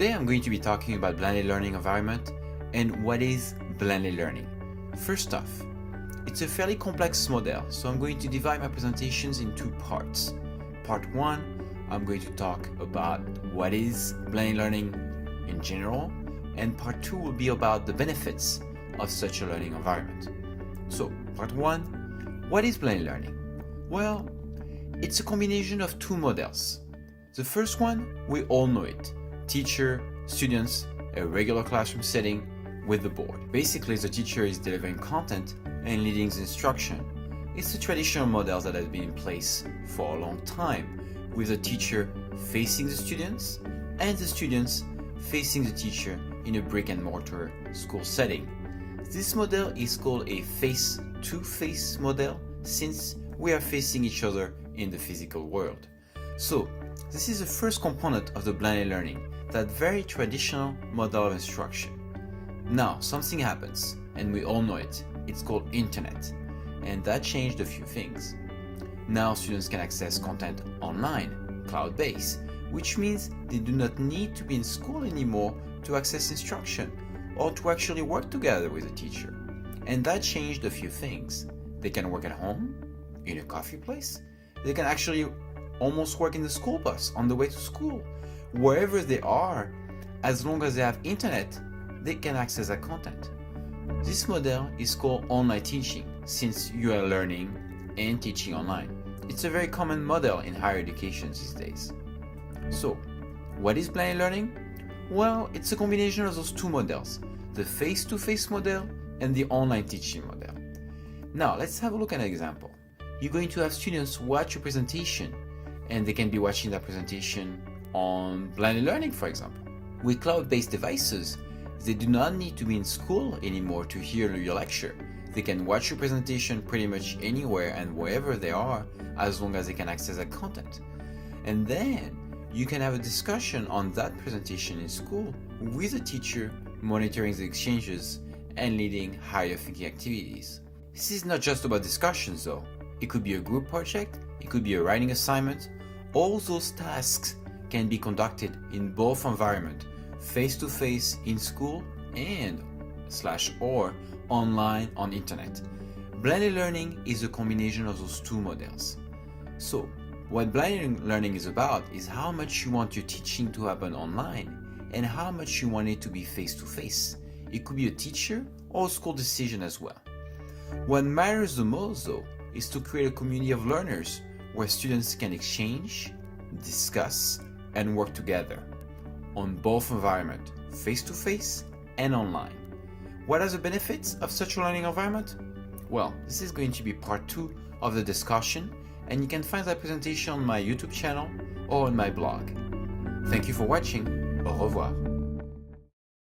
Today I'm going to be talking about blended learning environment and what is blended learning. First off, it's a fairly complex model, so I'm going to divide my presentations in two parts. Part 1, I'm going to talk about what is blended learning in general, and part 2 will be about the benefits of such a learning environment. So, part 1, what is blended learning? Well, it's a combination of two models. The first one, we all know it. Teacher, students, a regular classroom setting with the board. Basically, the teacher is delivering content and leading the instruction. It's a traditional model that has been in place for a long time, with the teacher facing the students and the students facing the teacher in a brick and mortar school setting. This model is called a face-to-face model since we are facing each other in the physical world. So, this is the first component of the blended learning, that very traditional model of instruction. Now, something happens, and we all know it. It's called internet, and that changed a few things. Now students can access content online, cloud-based, which means they do not need to be in school anymore to access instruction or to actually work together with a teacher. And that changed a few things. They can work at home, in a coffee place. They can actually almost work in the school bus on the way to school. Wherever they are, as long as they have internet, they can access that content. This model is called online teaching, since you are learning and teaching online. It's a very common model in higher education these days. So, what is blended learning? Well, it's a combination of those two models, the face-to-face model and the online teaching model. Now, let's have a look at an example. You're going to have students watch a presentation, and they can be watching that presentation on blended learning, for example. With cloud-based devices, they do not need to be in school anymore to hear your lecture. They can watch your presentation pretty much anywhere and wherever they are, as long as they can access that content. And then you can have a discussion on that presentation in school with the teacher monitoring the exchanges and leading higher thinking activities. This is not just about discussions though. It could be a group project, it could be a writing assignment. All those tasks can be conducted in both environments, face-to-face in school and /or online on internet. Blended learning is a combination of those two models. So, what blended learning is about is how much you want your teaching to happen online and how much you want it to be face-to-face. It could be a teacher or a school decision as well. What matters the most though is to create a community of learners where students can exchange, discuss, and work together on both environments, face-to-face and online. What are the benefits of such a learning environment? Well, this is going to be part 2 of the discussion, and you can find that presentation on my YouTube channel or on my blog. Thank you for watching. Au revoir.